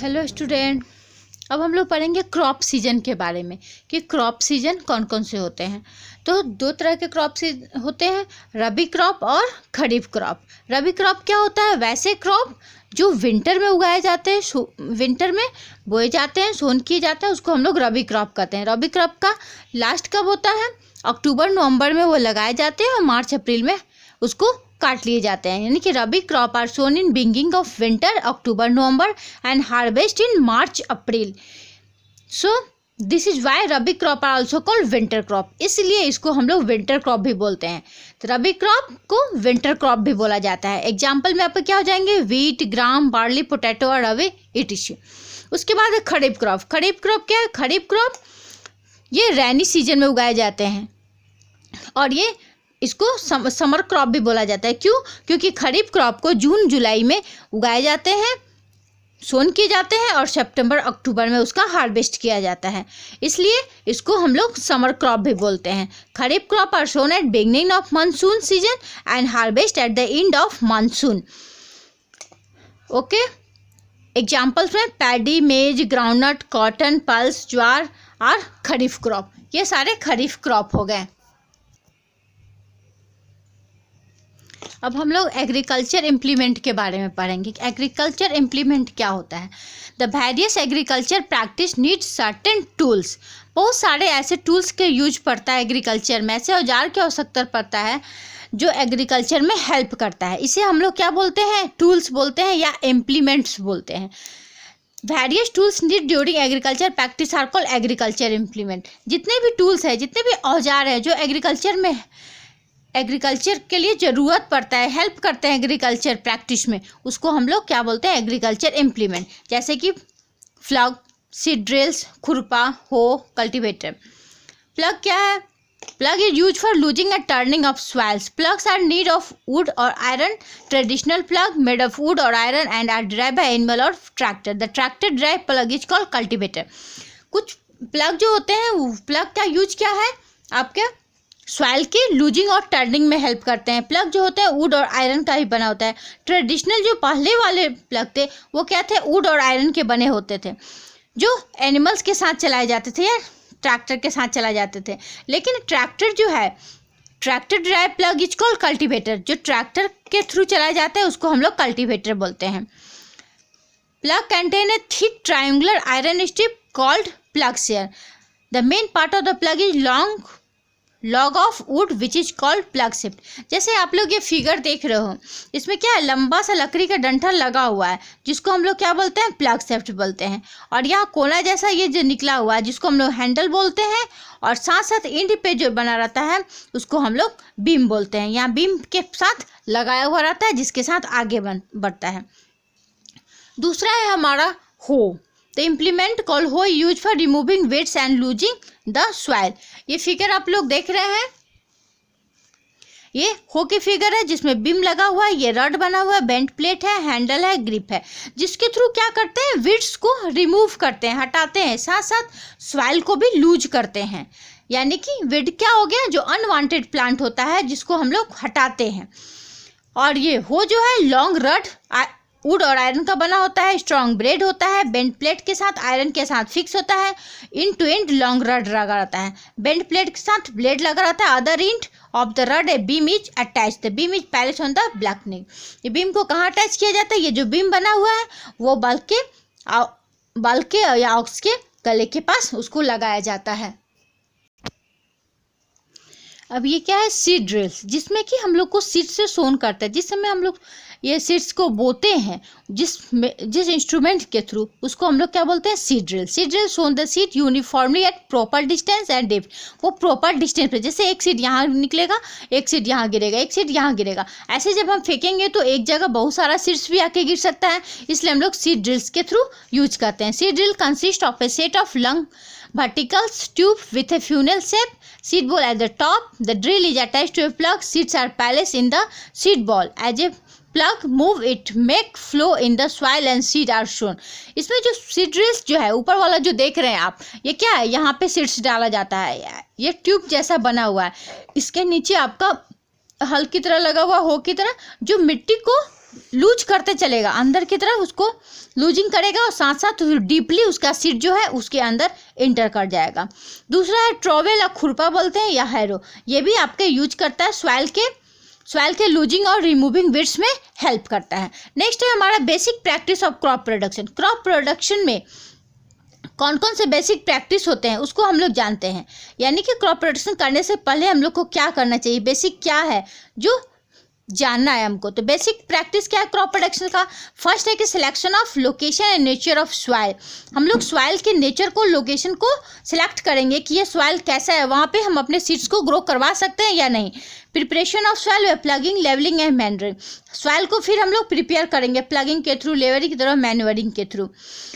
Hello student, अब हम लोग पढ़ेंगे क्रॉप सीजन के बारे में कि क्रॉप सीजन कौन कौन से होते हैं। तो दो तरह के क्रॉप होते हैं, रबी क्रॉप और खरीफ क्रॉप। रबी क्रॉप क्या होता है? वैसे क्रॉप जो विंटर में उगाए जाते हैं, विंटर में बोए जाते हैं, सोन किए जाते हैं, उसको हम लोग रबी क्रॉप कहते हैं। रबी क्रॉप का लास्ट कब होता है? अक्टूबर नवंबर में वो लगाए जाते हैं और मार्च अप्रैल में उसको काट लिए जाते हैं। यानी कि rabi crop are sown in beginning of winter October November and harvest in March April. So this is why rabi crop are also called winter crop, इसलिए इसको हम लोग विंटर क्रॉप भी बोलते हैं। तो रबी क्रॉप को विंटर क्रॉप भी बोला जाता है। एग्जाम्पल में आपको क्या हो जाएंगे? वीट, ग्राम, बार्ली, पोटैटो और रबी इटिश्यू। उसके बाद है खरीफ क्रॉप। खरीफ क्रॉप क्या है? खरीफ क्रॉप ये रैनी सीजन में उगाए जाते हैं और ये इसको समर क्रॉप भी बोला जाता है। क्यों? क्योंकि खरीफ क्रॉप को जून जुलाई में उगाए जाते हैं, सोन किए जाते हैं और सितंबर अक्टूबर में उसका हार्वेस्ट किया जाता है, इसलिए इसको हम लोग समर क्रॉप भी बोलते हैं। Kharif crop are sown at beginning of monsoon season and harvest at the end of monsoon. Okay, examples में paddy, maize, groundnut, cotton, pulse, jowar और खरीफ क्रॉप, ये सारे खरीफ क्रॉप हो गए। अब हम लोग एग्रीकल्चर इम्प्लीमेंट के बारे में पढ़ेंगे। एग्रीकल्चर इम्प्लीमेंट क्या होता है? The various agriculture practice needs certain tools. बहुत सारे ऐसे टूल्स के यूज पड़ता है एग्रीकल्चर में, ऐसे औजार की आवश्यकता पड़ता है जो एग्रीकल्चर में हेल्प करता है। इसे हम लोग क्या बोलते हैं? टूल्स बोलते हैं या इम्प्लीमेंट्स बोलते हैं। Various tools need during agriculture practice are called agriculture implement. जितने भी टूल्स हैं, जितने भी औजार हैं जो एग्रीकल्चर के लिए ज़रूरत पड़ता है, हेल्प करते हैं एग्रीकल्चर प्रैक्टिस में, उसको हम लोग क्या बोलते हैं? Agriculture implement. जैसे कि प्लग, सीड ड्रिल्स, खुरपा, हो, कल्टीवेटर। प्लग क्या है? Plug is use for loosing and turning of soils. Plugs are need of wood और iron. Traditional plug made of wood और iron and are drive by animal और tractor. The tractor drive plug is called cultivator. कुछ plug जो होते हैं, plug का use क्या है? आपके सॉइल की लूजिंग और टर्निंग में हेल्प करते हैं। प्लग जो होते हैं वुड और आयरन का ही बना होता है। ट्रेडिशनल जो पहले वाले प्लग थे वो क्या थे? वुड और आयरन के बने होते थे, जो एनिमल्स के साथ चलाए जाते थे या ट्रैक्टर के साथ चलाए जाते थे। लेकिन ट्रैक्टर जो है, tractor drive plug is called cultivator. जो ट्रैक्टर के थ्रू चलाया जाता है उसको हम लोग कल्टीवेटर बोलते हैं। Plug contain a thick triangular iron strip called plug share. The main part of the plug is long log of would which is called plug shift. जैसे आप लोग ये फिगर देख रहे हो, इसमें क्या है? लंबा सा लकड़ी का डंठल लगा हुआ है जिसको हम लोग क्या बोलते हैं? प्लग शिफ्ट बोलते हैं। और यहाँ कोना जैसा ये जो निकला हुआ है जिसको हम लोग हैंडल बोलते हैं, और साथ साथ एंड पे जो बना रहता है उसको हम लोग बीम बोलते हैं। यहाँ बीम के साथ लगाया हुआ रहता है जिसके साथ आगे बढ़ता है। दूसरा है हमारा हो। The implement call hoe use for removing weeds and loosing the soil. ये फिगर आप लोग देख रहे हैं, ये हो की फिगर है जिसमें बीम लगा हुआ है, ये रड बना हुआ है, बेंट प्लेट है, हैंडल है, ग्रिप है, जिसके थ्रू क्या करते हैं? वेट्स को रिमूव करते हैं, हटाते हैं, साथ साथ सॉइल को भी लूज करते हैं। यानी कि वेट क्या हो गया? जो अनवांटेड प्लांट होता है जिसको हम लोग हटाते हैं। और ये हो जो है लॉन्ग रड वुड और आयरन का बना होता है, स्ट्रॉन्ग ब्लेड होता है, बेंड प्लेट के साथ आयरन के साथ फिक्स होता है, end to end long rod लगा रहता है, बेंड प्लेट के साथ ब्लेड लगा रहता है, other end of the rod a beam is attach, the beam is palace on the block neck. ये बीम को कहाँ अटैच किया जाता है? ये जो बीम बना हुआ है वो बल्ब के या ऑक्स के गले के पास उसको लगाया जाता है। अब ये क्या है? सीड ड्रिल्स, जिसमें कि हम लोग को सीड से सोन करता है। जिस समय हम लोग ये सीड्स को बोते हैं, जिस इंस्ट्रूमेंट के थ्रू, उसको हम लोग क्या बोलते हैं? Seed drill. Seed drill sows the seed uniformly at proper distance and depth. वो प्रॉपर डिस्टेंस पे, जैसे एक सीड यहाँ निकलेगा, एक सीड यहाँ गिरेगा, एक सीड यहाँ गिरेगा, ऐसे जब हम फेंकेंगे तो एक जगह बहुत सारा सीड्स भी आके गिर सकता है, इसलिए हम लोग सीड ड्रिल्स के थ्रू यूज करते हैं। Seed drill consist of A set of lung vertical tube with a funnel shape, seed ball at the top. The drill is attached to a plug. Seeds are placed in the seed ball. As a plug move it make flow in the soil and seed are shown. इसमें जो seed drills जो है, ऊपर वाला जो देख रहे हैं आप, ये क्या है? यहाँ पे सीड्स डाला जाता है, ये ट्यूब जैसा बना हुआ है। इसके नीचे आपका हल की तरह लगा हुआ हो की तरह जो मिट्टी को लूज करते चलेगा, अंदर की तरफ उसको लूजिंग करेगा और साथ साथ डीपली उसका सीड जो है उसके अंदर इंटर कर जाएगा। दूसरा है ट्रॉवेल या खुरपा बोलते हैं या हैरो, ये भी आपके यूज करता है सॉइल के लूजिंग और रिमूविंग वीड्स में हेल्प करता है। नेक्स्ट है हमारा basic practice of crop production. Crop production में कौन कौन से बेसिक प्रैक्टिस होते हैं उसको हम लोग जानते हैं, यानी कि क्रॉप प्रोडक्शन करने से पहले हम लोग को क्या करना चाहिए, बेसिक क्या है जो जानना है हमको। तो बेसिक प्रैक्टिस क्या है क्रॉप प्रोडक्शन का? फर्स्ट है कि selection of location and nature of soil. हम लोग सॉइल के नेचर को, लोकेशन को सिलेक्ट करेंगे कि ये सॉइल कैसा है, वहाँ पे हम अपने सीड्स को ग्रो करवा सकते हैं या नहीं। प्रिपरेशन ऑफ सॉइल व प्लगिंग, लेवलिंग एंड मैनरिंग। सॉइल को फिर हम लोग प्रिपेयर करेंगे प्लगिंग के थ्रू, लेवलिंग की तरह, मैन्योरिंग के थ्रू।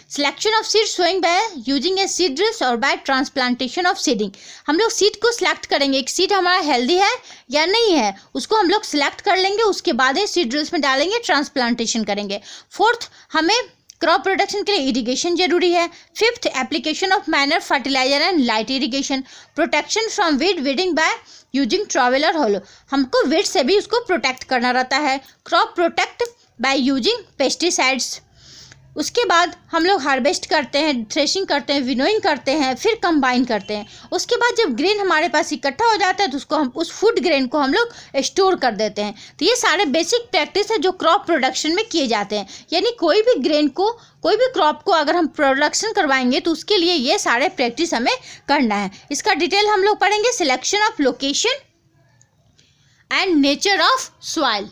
Selection of seed sowing by using a seed drills और बाय ट्रांसप्लांटेशन ऑफ सीडिंग। हम लोग सीड को सिलेक्ट करेंगे, एक सीड हमारा हेल्दी है या नहीं है उसको हम लोग सिलेक्ट कर लेंगे, उसके बाद ही सीड ड्रिल्स में डालेंगे, ट्रांसप्लांटेशन करेंगे। फोर्थ, हमें क्रॉप प्रोडक्शन के लिए इरिगेशन जरूरी है। Fifth, application of manure, fertiliser and light irrigation. Protection from weeding by using trowel और होलो, हमको वीड से भी उसको प्रोटेक्ट करना रहता है। Crop protect by using pesticides. उसके बाद हम लोग हार्वेस्ट करते हैं, थ्रेशिंग करते हैं, विनोइंग करते हैं, फिर कंबाइन करते हैं। उसके बाद जब ग्रेन हमारे पास इकट्ठा हो जाता है तो उसको हम, उस फूड ग्रेन को हम लोग स्टोर कर देते हैं। तो ये सारे बेसिक प्रैक्टिस है जो क्रॉप प्रोडक्शन में किए जाते हैं, यानी कोई भी ग्रेन को, कोई भी क्रॉप को अगर हम प्रोडक्शन करवाएंगे तो उसके लिए ये सारे प्रैक्टिस हमें करना है। इसका डिटेल हम लोग पढ़ेंगे, selection of location and nature of soil.